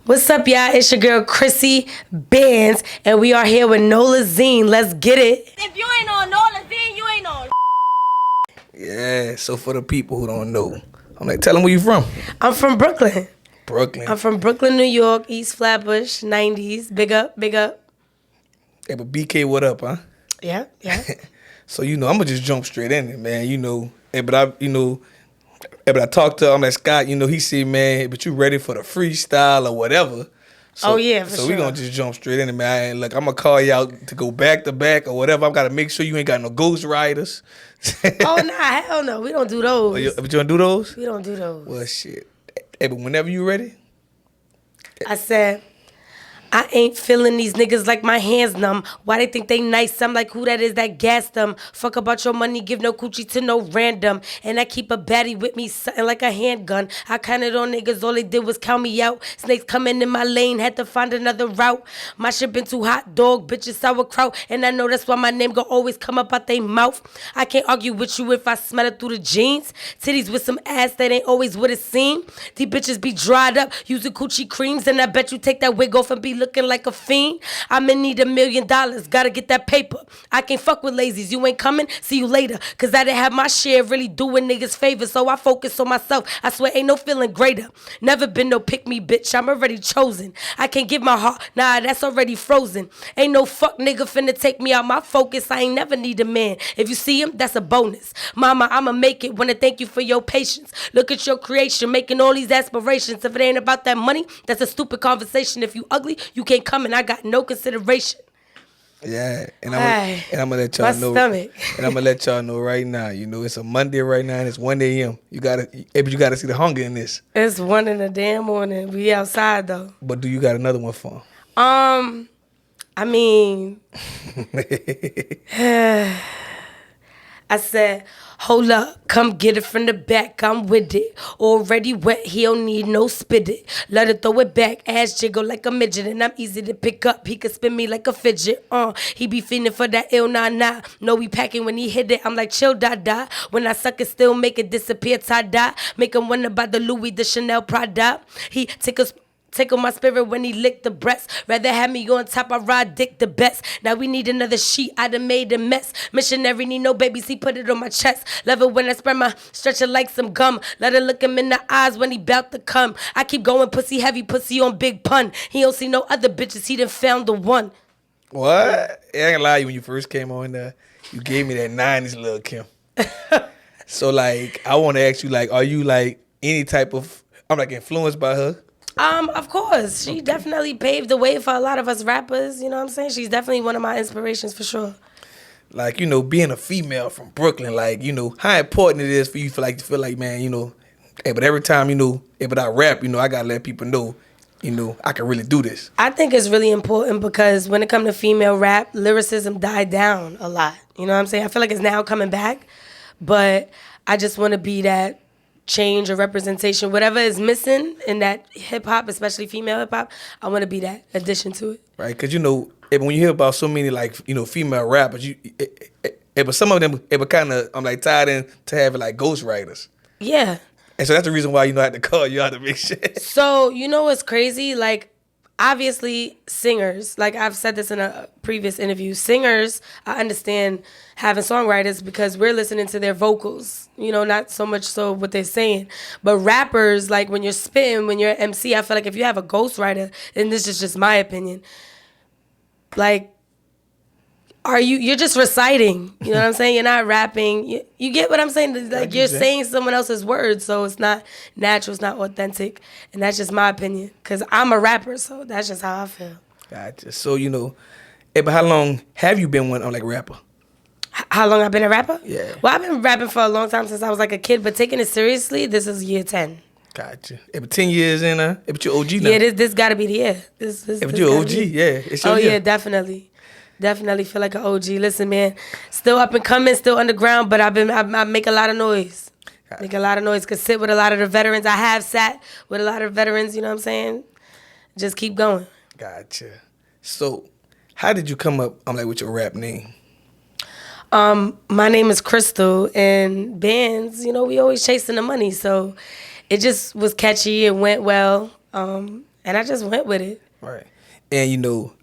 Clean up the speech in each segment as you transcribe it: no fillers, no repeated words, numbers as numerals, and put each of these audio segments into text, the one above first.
What's up, y'all? It's your girl, Cryssy Bandz, and we are here with Nolazine. Let's get it. If you ain't on Nolazine, you ain't on. Yeah, so for the people who don't know, I'm like, tell them where you from. I'm from Brooklyn. Brooklyn. I'm from Brooklyn, New York, East Flatbush, 90s. Big up, big up. Hey, but BK, what up, huh? Yeah, yeah. So, I'm going to just jump straight in it, man. But I talked to him, like, Scott, he said, man, but you ready for the freestyle or whatever. So, Oh, yeah, for So sure. we going to just jump straight in it, man. Look, I'm going to call you out to go back to back or whatever. I've got to make sure you ain't got no ghost riders. Oh, nah, hell no. We don't do those. But you want to do those? We don't do those. Well, shit. Hey, but whenever you ready. I said, I ain't feeling these niggas like my hands numb. Why they think they nice? I'm like, who that is that gassed them? Fuck about your money, give no coochie to no random. And I keep a baddie with me, something like a handgun. I counted on niggas, all they did was count me out. Snakes coming in my lane, had to find another route. My shit been too hot, dog, bitches sauerkraut. And I know that's why my name gon' always come up out they mouth. I can't argue with you if I smell it through the jeans. Titties with some ass that ain't always what it seemed. These bitches be dried up, using coochie creams. And I bet you take that wig off and be looking like a fiend. I'm in need $1 million. Gotta get that paper. I can't fuck with lazies. You ain't coming? See you later. Cause I didn't have my share really doing niggas favors. So I focus on myself. I swear ain't no feeling greater. Never been no pick me bitch. I'm already chosen. I can't give my heart. Nah, that's already frozen. Ain't no fuck nigga finna take me out my focus. I ain't never need a man. If you see him, that's a bonus. Mama, I'ma make it. Wanna thank you for your patience. Look at your creation. Making all these aspirations. If it ain't about that money, that's a stupid conversation. If you ugly, you can't come and I got no consideration. Yeah, and I'm gonna let y'all know. Stomach. And I'm gonna let y'all know right now. It's a Monday right now, and it's 1 a.m. You gotta see the hunger in this. It's 1 in the damn morning. We outside though. But do you got another one for 'em? I mean, I said, hold up, come get it from the back, I'm with it. Already wet, he don't need no spit it. Let her throw it back, ass jiggle like a midget. And I'm easy to pick up, he can spin me like a fidget. He be feeling for that ill nah. No, we packing when he hit it, I'm like chill da. When I suck it, still make it disappear tie-dye. Make him wonder about the Louis, the Chanel Prada. He tickle my spirit when he licked the breast. Rather have me on top, I ride dick the best. Now we need another sheet, I done made a mess. Missionary need no babies, he put it on my chest. Love it when I spread my stretcher like some gum. Let her look him in the eyes when he bout to come. I keep going pussy heavy, pussy on big pun. He don't see no other bitches, he done found the one. What? I ain't gonna lie to you, when you first came on there, you gave me that 90s Lil' Kim. So like, I wanna ask you, like, are you like any type of, I'm like influenced by her? Of course. She definitely paved the way for a lot of us rappers, you know what I'm saying? She's definitely one of my inspirations for sure. Like, being a female from Brooklyn, like, how important it is for you to feel like, man, hey, but every time, but I rap, I gotta let people know, I can really do this. I think it's really important because when it comes to female rap, lyricism died down a lot. You know what I'm saying? I feel like it's now coming back, but I just want to be that change or representation, whatever is missing in that hip hop, especially female hip hop. I want to be that addition to it. Right, because when you hear about so many female rappers, but some of them kind of I'm like tied in to having like ghostwriters. Yeah. And so that's the reason why I had to call you out to make sure. So what's crazy? Like, obviously, singers, like I've said this in a previous interview, singers, I understand having songwriters because we're listening to their vocals, not so much so what they're saying. But rappers, like when you're spitting, when you're an MC, I feel like if you have a ghostwriter, and this is just my opinion, like, you're just reciting, you know what I'm saying? You're not rapping. You get what I'm saying? Like, you're saying someone else's words, so it's not natural, it's not authentic. And that's just my opinion, because I'm a rapper, so that's just how I feel. Gotcha. So, but how long have you been one rapper? How long I've been a rapper? Yeah. Well, I've been rapping for a long time, since I was like a kid, but taking it seriously, this is year 10. Gotcha. But 10 years in, but you're OG now. Yeah, this got to be the year. This but you're OG, yeah. It's your year. Yeah, definitely. Definitely feel like an OG. Listen, man, still up and coming, still underground, but I make a lot of noise. Make a lot of noise, could sit with a lot of the veterans. I have sat with a lot of veterans, you know what I'm saying? Just keep going. Gotcha. So, how did you come up with your rap name? My name is Crystal, and Bandz, we always chasing the money, so it just was catchy. It went well. And I just went with it. Right. And you know,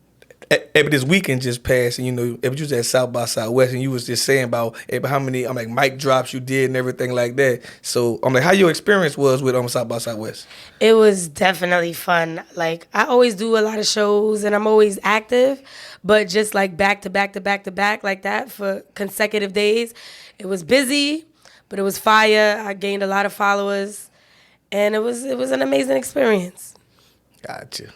this weekend just passed, and you know, you was at South by Southwest, and you was just saying about how many mic drops you did and everything like that. So I'm like, how your experience was with South by Southwest? It was definitely fun. Like, I always do a lot of shows and I'm always active, but just like back to back to back to back like that for consecutive days. It was busy, but it was fire. I gained a lot of followers, and it was an amazing experience. Gotcha.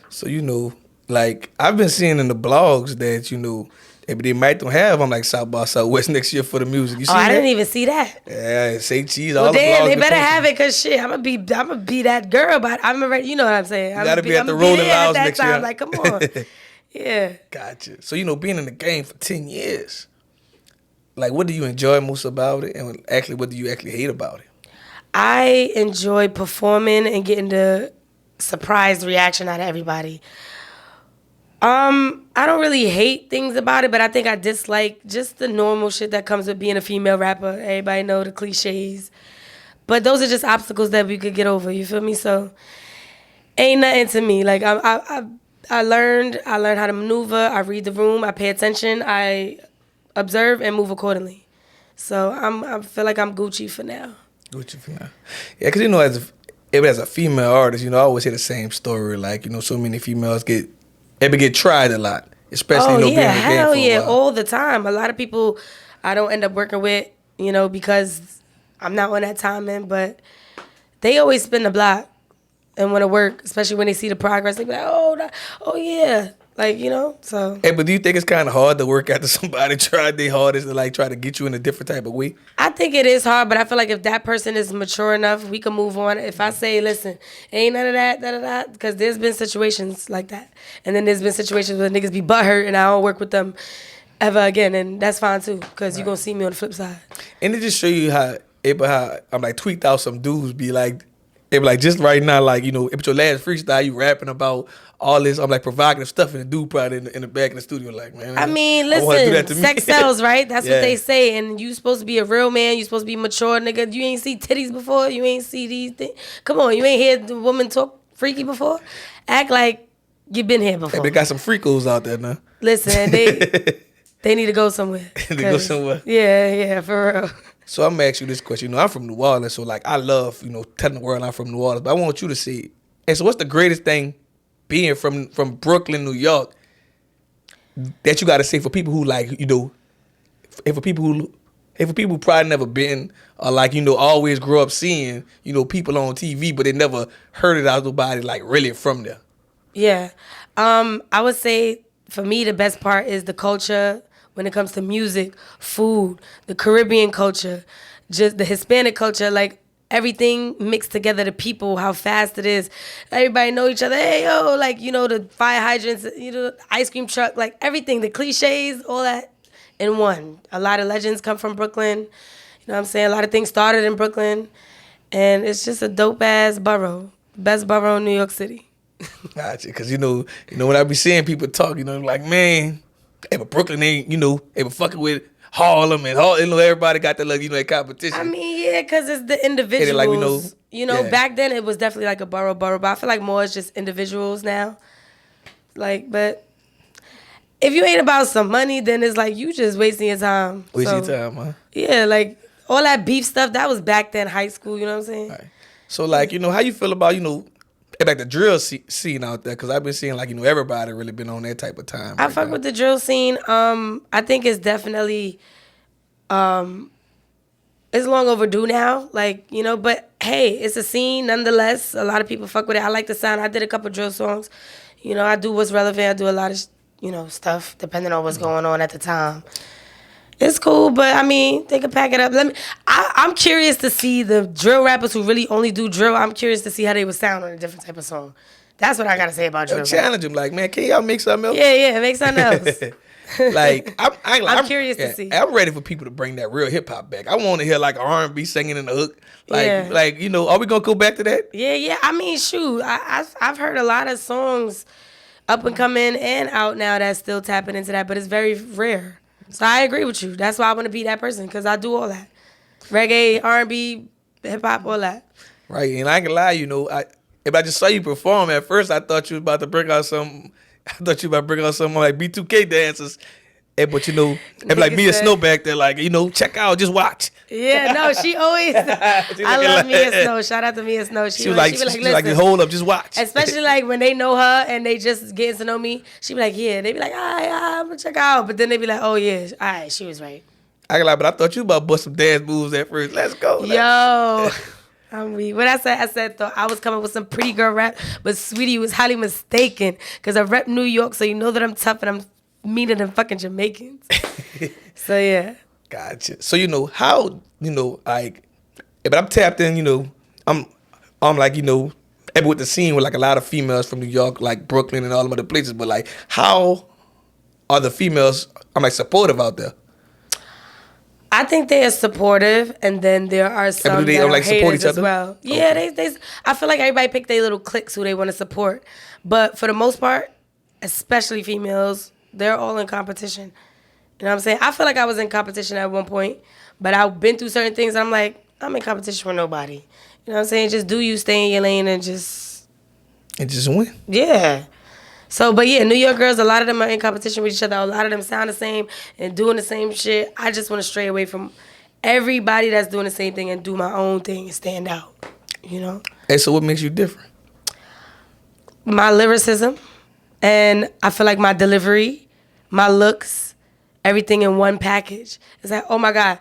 So you know, like I've been seeing in the blogs that you know, they might don't have South by Southwest next year for the music. You see I that? didn't even see that. Yeah, say cheese. Well, all the damn, blogs they been better posting. have it, cause shit, I'm gonna be that girl, but I'm already, you know what I'm saying. You gotta be at the Rolling Lounge next year. Like, come on. Yeah. Gotcha. So you know, being in the game for 10 years, like, what do you enjoy most about it, and actually, what do you actually hate about it? I enjoy performing and getting the surprise reaction out of everybody. I don't really hate things about it, but I think I dislike just the normal shit that comes with being a female rapper. Everybody know the cliches. But those are just obstacles that we could get over, you feel me? So ain't nothing to me. Like I learned how to maneuver, I read the room, I pay attention, I observe and move accordingly. So I feel like I'm Gucci for now. Gucci for now. Yeah, because you know, as a female artist, you know, I always hear the same story. Like, you know, so many females get tried a lot, especially you know, being in the game hell for a yeah, while. all the time. A lot of people I don't end up working with, you know, because I'm not on that timing, but they always spin the block and want to work, especially when they see the progress. They be like, oh yeah, like, you know. So. Hey, but do you think it's kind of hard to work after somebody tried their hardest to like try to get you in a different type of way? I think it is hard, but I feel like if that person is mature enough, we can move on. If I say, listen, ain't none of that, because there's been situations like that. And then there's been situations where niggas be butthurt and I don't work with them ever again. And that's fine too, because you're going to see me on the flip side. And it just show you how I'm like tweaked out some dudes be like, just right now, like, you know, if your last freestyle, you rapping about all this, I'm like provocative stuff, and the dude probably in the back of the studio, like, man. I mean, I wanna do that to listen, me. sex sells, right? That's Yeah. what they say. And you supposed to be a real man. You supposed to be mature, nigga. You ain't see titties before. You ain't see these things. Come on, you ain't heard the woman talk freaky before. Act like you been here before. Hey, they got some freakos out there now. Listen, they need to go somewhere. They go somewhere. Yeah, for real. So I'm gonna ask you this question. You know, I'm from New Orleans, so like I love, you know, telling the world I'm from New Orleans, but I want you to see. And so what's the greatest thing being from Brooklyn, New York, that you gotta say for people who like, you know, and for people who probably never been, or like, you know, always grew up seeing, you know, people on TV, but they never heard it out of nobody like really from there. Yeah. I would say for me the best part is the culture when it comes to music, food, the Caribbean culture, just the Hispanic culture, like everything mixed together, the people, how fast it is. Everybody know each other. Hey, yo, like, you know, the fire hydrants, you know, ice cream truck, like everything, the cliches, all that in one. A lot of legends come from Brooklyn. You know what I'm saying? A lot of things started in Brooklyn. And it's just a dope-ass borough. Best borough in New York City. Gotcha. Because, you know, when I be seeing people talk, you know, like, man, hey, but Brooklyn ain't, you know, they were fucking with Harlem and all, you know, everybody got that, like, you know, that competition. I mean, yeah, because it's the individuals. like, we know, you know, yeah. Back then it was definitely like a borough, but I feel like more is just individuals now. Like, but if you ain't about some money, then it's like you just wasting your time. Wasting your time, huh? Yeah, like all that beef stuff, that was back then, high school, you know what I'm saying? Right. So, like, you know, how you feel about, you know, like the drill scene out there? Because I've been seeing, like, you know, everybody really been on that type of time. I fuck with the drill scene. I think it's definitely, it's long overdue now. Like, you know, but hey, it's a scene nonetheless. A lot of people fuck with it. I like the sound. I did a couple drill songs. You know, I do what's relevant. I do a lot of, you know, stuff depending on what's going on at the time. It's cool, but I mean, they can pack it up. I'm curious to see the drill rappers who really only do drill. I'm curious to see how they would sound on a different type of song. That's what I gotta say about drill. Challenge them, like, man, can y'all make something else? Yeah, make something else. Like, I'm curious to see. I'm ready for people to bring that real hip hop back. I want to hear like R&B singing in the hook. Like, Yeah. like, you know, are we gonna go back to that? Yeah. I mean, shoot, I've heard a lot of songs up and coming and out now that's still tapping into that, but it's very rare. So I agree with you. That's why I want to be that person, because I do all that. Reggae, R&B, hip-hop, all that. Right, and I ain't gonna lie, you know, If I just saw you perform at first, I thought you was about to bring out some. I thought you were about to bring out some like B2K dancers. But you know, it'd be like Mia Snow back there, like, you know, check out, just watch. Yeah, no, she always. I love Mia Snow. Shout out to Mia Snow. She was like, hold up, just watch. Especially like when they know her and they just getting to know me, she be like, yeah. They be like, all right, I'm gonna check out. But then they be like, oh yeah, all right, she was right. I like, but I thought you about to bust some dance moves at first. Let's go. Yo. I'm weak. What I said, though, I was coming with some pretty girl rap, but sweetie was highly mistaken because I rep New York, so you know that I'm tough and I'm meaner than fucking Jamaicans. So, yeah. Gotcha. So, you know, how, you know, like, but I'm tapped in, you know, I'm like, you know, with the scene with like a lot of females from New York, like Brooklyn and all them other places, but like, how are the females, I'm like, supportive out there? I think they are supportive, and then there are some that are like haters as well. Okay. Yeah, they. I feel like everybody pick their little cliques who they want to support, but for the most part, especially females, they're all in competition. You know what I'm saying? I feel like I was in competition at one point, but I've been through certain things, and I'm like, I'm in competition with nobody. You know what I'm saying? Just do you, stay in your lane, and just win. Yeah. So, but yeah, New York girls, a lot of them are in competition with each other. A lot of them sound the same and doing the same shit. I just want to stray away from everybody that's doing the same thing and do my own thing and stand out, you know? Hey, so what makes you different? My lyricism, and I feel like my delivery, my looks, everything in one package. It's like, oh my God,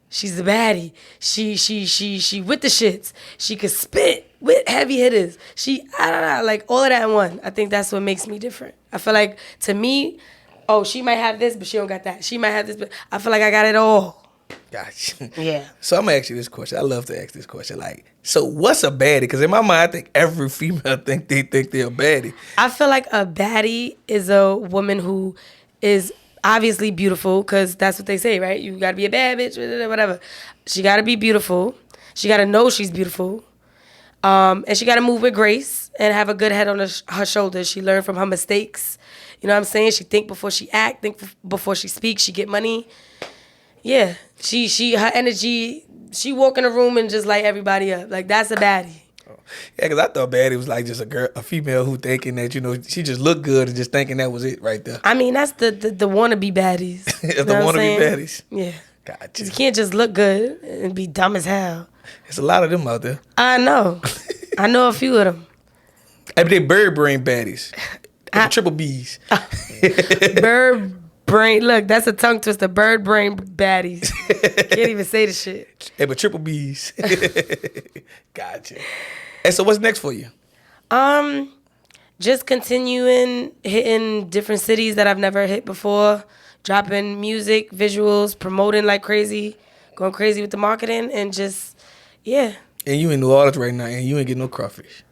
she's a baddie. She with the shits. She could spit with heavy hitters. I don't know, like all of that in one. I think that's what makes me different. I feel like, to me, oh, she might have this, but she don't got that. She might have this, but I feel like I got it all. Gotcha. Yeah. So I'm gonna ask you this question. I love to ask this question. Like, so what's a baddie? Because in my mind, I think every female think they're a baddie. I feel like a baddie is a woman who is obviously beautiful, because that's what they say, right? You gotta be a bad bitch, whatever. She gotta be beautiful. She gotta know she's beautiful. And she gotta move with grace and have a good head on her shoulders. She learned from her mistakes. You know what I'm saying? She think before she act, think before she speaks. She get money. Yeah, her energy. She walk in a room and just light everybody up. Like, that's a baddie. Yeah, because I thought baddie was like just a female who thinking that, you know, she just looked good and just thinking that was it right there. I mean, that's the wannabe baddies. It's the wannabe baddies. Yeah. Gotcha. You can't just look good and be dumb as hell. There's a lot of them out there. I know. I know a few of them. Hey, but they bird brain baddies. Triple B's. Bird brain. Look, that's a tongue twister. Bird brain baddies. Can't even say the shit. Hey, but triple B's. Gotcha. And so what's next for you? Just continuing hitting different cities that I've never hit before. Dropping music, visuals, promoting like crazy. Going crazy with the marketing, and just, yeah. And you in New Orleans right now, and you ain't getting no crawfish.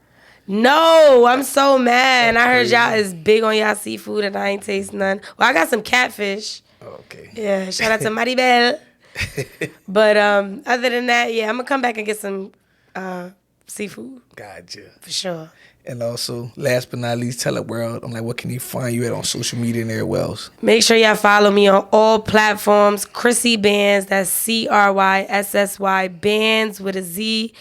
No, I'm so mad. I heard y'all is big on y'all seafood, and I ain't taste none. Well, I got some catfish. Okay. Yeah, shout out to Maribel. But other than that, yeah, I'm going to come back and get some seafood. Gotcha. For sure. And also, last but not least, tell the world, I'm like, what can they find you at on social media and everywhere else? Make sure y'all follow me on all platforms. Cryssy Bandz, that's CRYSSY, Bandz with a Z.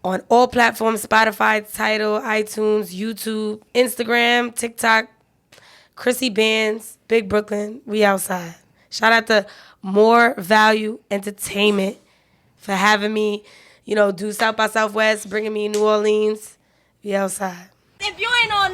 On all platforms, Spotify, Tidal, iTunes, YouTube, Instagram, TikTok. Cryssy Bandz, Big Brooklyn, we outside. Shout out to More Value Entertainment for having me, you know, do South by Southwest, bringing me New Orleans. We outside. If you ain't on